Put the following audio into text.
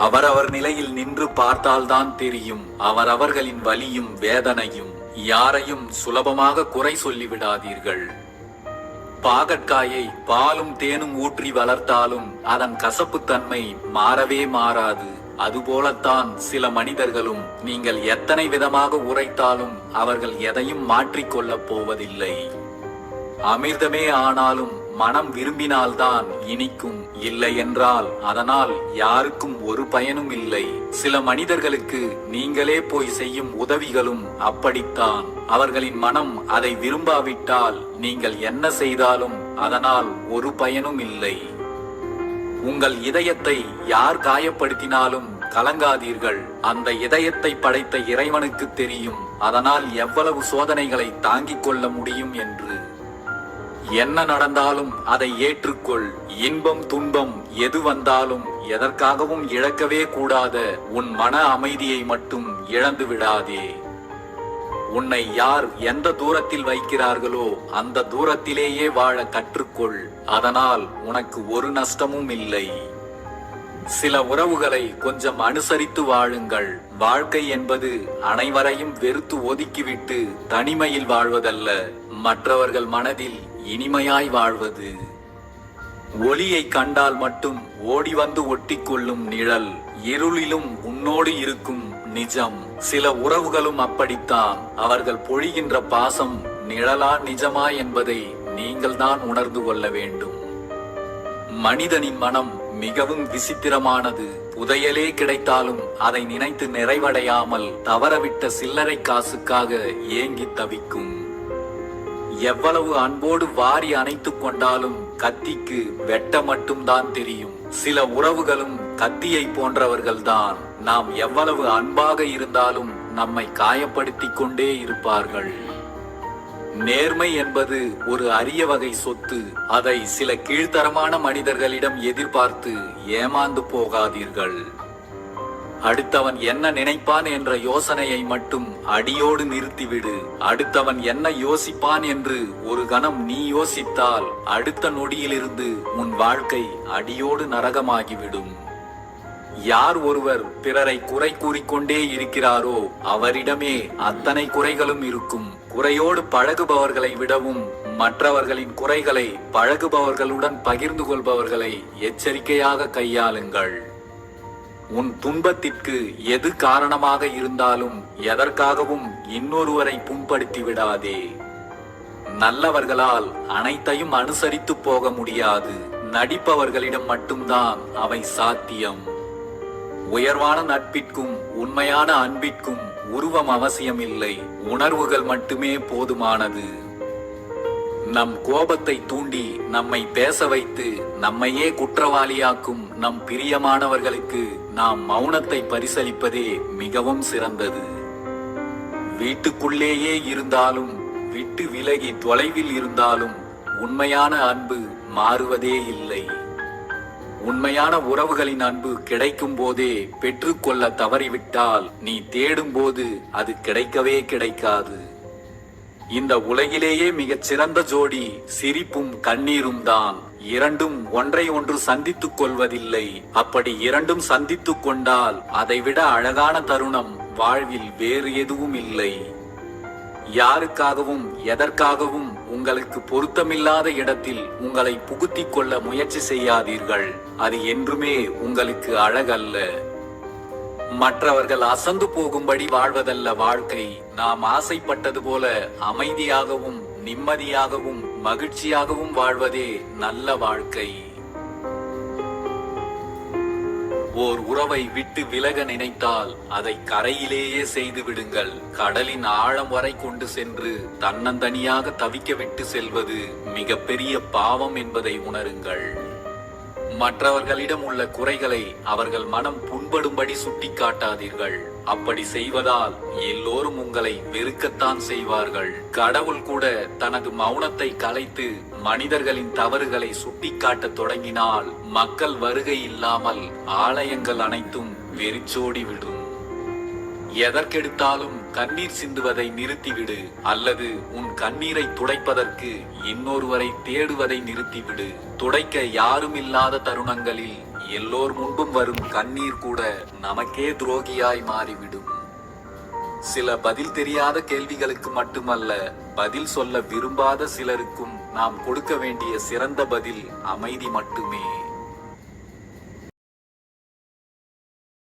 அவரவர் நிலையில் நின்று பார்த்தால்தான் தெரியும் அவரவர்களின் வலியும் வேதனையும். யாரையும் சுலபமாக குறை சொல்லிவிடாதீர்கள். பாகற்காயை பாலும் தேனும் ஊற்றி வளர்த்தாலும் அதன் கசப்புத்தன்மை மாறவே மாறாது. அதுபோலத்தான் சில மனிதர்களும் நீங்கள் எத்தனை விதமாக உரைத்தாலும் அவர்கள் எதையும் மாற்றிக்கொள்ளப் போவதில்லை. அமிர்தமே ஆனாலும் மனம் விரும்பினால்தான் இனிக்கும், இல்லை என்றால் அதனால் யாருக்கும் ஒரு பயனும் இல்லை. சில மனிதர்களுக்கு நீங்களே போய் செய்யும் உதவிகளும் அப்படித்தான். அவர்களின் மனம் அதை விரும்பாவிட்டால் நீங்கள் என்ன செய்தாலும் அதனால் ஒரு பயனும் இல்லை. உங்கள் இதயத்தை யார் காயப்படுத்தினாலும் கலங்காதீர்கள். அந்த இதயத்தை படைத்த இறைவனுக்கு தெரியும் அதனால் எவ்வளவு சோதனைகளை தாங்கிக் கொள்ள முடியும் என்று. என்ன நடந்தாலும் அதை ஏற்றுக்கொள். இன்பம் துன்பம் எது வந்தாலும் எதற்காகவும் இழக்கவே கூடாத உன் மன அமைதியை மட்டும் இழந்து விடாதே. உன்னை யார் எந்த தூரத்தில் வைக்கிறார்களோ அந்த தூரத்திலேயே வாழ கற்றுக்கொள். அதனால் உனக்கு ஒரு நஷ்டமும் இல்லை. சில உறவுகளை கொஞ்சம் அனுசரித்து வாழுங்கள். வாழ்க்கை என்பது அனைவரையும் வெறுத்து ஒதுக்கிவிட்டு தனிமையில் வாழ்வதல்ல, மற்றவர்கள் மனதில் இனிமையாய் வாழ்வது. ஒளியை கண்டால் மட்டும் ஓடி வந்து ஒட்டிக்கொள்ளும் நிழல் இருளிலும் உன்னோடு இருக்கும் நிஜம். சில உறவுகளும் அப்படித்தான். அவர்கள் பொழிகின்ற பாசம் நிழலா நிஜமா என்பதை நீங்கள் தான் உணர்ந்து கொள்ள வேண்டும். மனிதனின் மனம் மிகவும் விசித்திரமானது. புதையலே கிடைத்தாலும் அதை நினைத்து நிறைவடையாமல் தவறவிட்ட சில்லறை காசுக்காக ஏங்கி தவிக்கும். எவ்வளவு அன்போடு வாரி அணைத்துக் கொண்டாலும் கத்திக்கு வெட்ட மட்டும்தான் தெரியும். சில உறவுகளும் கத்தியை போன்றவர்கள்தான். நாம் எவ்வளவு அன்பாக இருந்தாலும் நம்மை காயப்படுத்திக் கொண்டே இருப்பார்கள். நேர்மை என்பது ஒரு அரிய வகை சொத்து. அதை சில கீழ்த்தரமான மனிதர்களிடம் எதிர்பார்த்து ஏமாந்து போகாதீர்கள். அடுத்தவன் என்ன நினைப்பான் என்ற யோசனையை மட்டும் அடியோடு நிறுத்திவிடு. அடுத்தவன் என்ன யோசிப்பான் என்று ஒரு கணம் நீ யோசித்தால் அடுத்த நொடியிலிருந்து உன் வாழ்க்கை அடியோடு நரகமாகிவிடும். யார் ஒருவர் பிறரை குறை கூறிக்கொண்டே இருக்கிறாரோ அவரிடமே அத்தனை குறைகளும் இருக்கும். குறையோடு பழகுபவர்களை விடவும் மற்றவர்களின் குறைகளை பழகுபவர்களுடன் பகிர்ந்து கொள்பவர்களை எச்சரிக்கையாக கையாளுங்கள். உன் துன்பத்திற்கு எது காரணமாக இருந்தாலும் எதற்காகவும் இன்னொருவரை புண்படுத்தி விடாதே. நல்லவர்களால் அனைத்தையும் அனுசரித்து போக முடியாது. நடிப்பவர்களிடம் மட்டும்தான் அவை சாத்தியம். உயர்வான நட்பிற்கும் உண்மையான அன்பிற்கும் உருவம் அவசியமில்லை, உணர்வுகள் மட்டுமே போதுமானது. நம் கோபத்தை தூண்டி நம்மை பேச வைத்து நம்மையே குற்றவாளியாக்கும் நம் பிரியமானவர்களுக்கு நாம் மௌனத்தை பரிசளிப்பதே மிகவும் சிறந்தது. வீட்டுக்குள்ளேயே இருந்தாலும் விட்டு விலகி தொலைவில் இருந்தாலும் உண்மையான அன்பு மாறுவதே இல்லை. உண்மையான உறவுகளின் அன்பு கிடைக்கும் போதே பெற்றுக்கொள்ள தவறிவிட்டால் நீ தேடும் போது அது கிடைக்கவே கிடைக்காது. இந்த உலகிலேயே மிகச் சிறந்த ஜோடி சிரிப்பும் கண்ணீரும் தான். இரண்டும் ஒன்றை ஒன்று சந்தித்துக் கொள்வதில்லை. அப்படி இரண்டும் சந்தித்துக் கொண்டால் அதைவிட அழகான தருணம் வாழ்வில் வேறு எதுவும் இல்லை. யாருக்காகவும் எதற்காகவும் உங்களுக்கு பொருத்தமில்லாத இடத்தில் உங்களை புகுத்திக் கொள்ள முயற்சி செய்யாதீர்கள். அது என்றுமே உங்களுக்கு அழகல்ல. மற்றவர்கள் அசந்து போகும்படி வாழ்வதல்ல வாழ்க்கை. நாம் ஆசைப்பட்டது போல அமைதியாகவும் நிம்மதியாகவும் மகிழ்ச்சியாகவும் வாழ்வதே நல்ல வாழ்க்கை. ஓர் உறவை விட்டு விலக நினைத்தால் அதை கரையிலேயே செய்து விடுங்கள். கடலின் ஆழம் வரை கொண்டு சென்று தன்னந்தனியாக தவிக்க விட்டு செல்வது மிகப்பெரிய பாவம் என்பதை உணருங்கள். மற்றவர்களிடம் உள்ள குறைகளை அவர்கள் மனம் புண்படும்படி சுட்டிக்காட்டாதீர்கள். அப்படி செய்வதால் எல்லோரும் உங்களை வெறுக்கத்தான் செய்வார்கள். கடவுள் கூட தனது மௌனத்தை கலைத்து மனிதர்களின் தவறுகளை சுட்டிக்காட்ட தொடங்கினால் மக்கள் வருகை இல்லாமல் ஆலயங்கள் அனைத்தும் வெறிச்சோடிவிடும். எதற்கெடுத்தாலும் கண்ணீர் சிந்துவதை நிறுத்திவிடு, அல்லது உன் கண்ணீரை துடைப்பதற்கு இன்னொருவரை தேடுவதை நிறுத்திவிடு. துடைக்க யாரும் இல்லாத தருணங்களில் எல்லோர் முன்பும் வரும் கண்ணீர் கூட நமக்கே துரோகியாய் மாறிவிடும். சில பதில் தெரியாத கேள்விகளுக்கு மட்டுமல்ல, பதில் சொல்ல விரும்பாத சிலருக்கும் நாம் கொடுக்க வேண்டிய சிறந்த பதில் அமைதி மட்டுமே.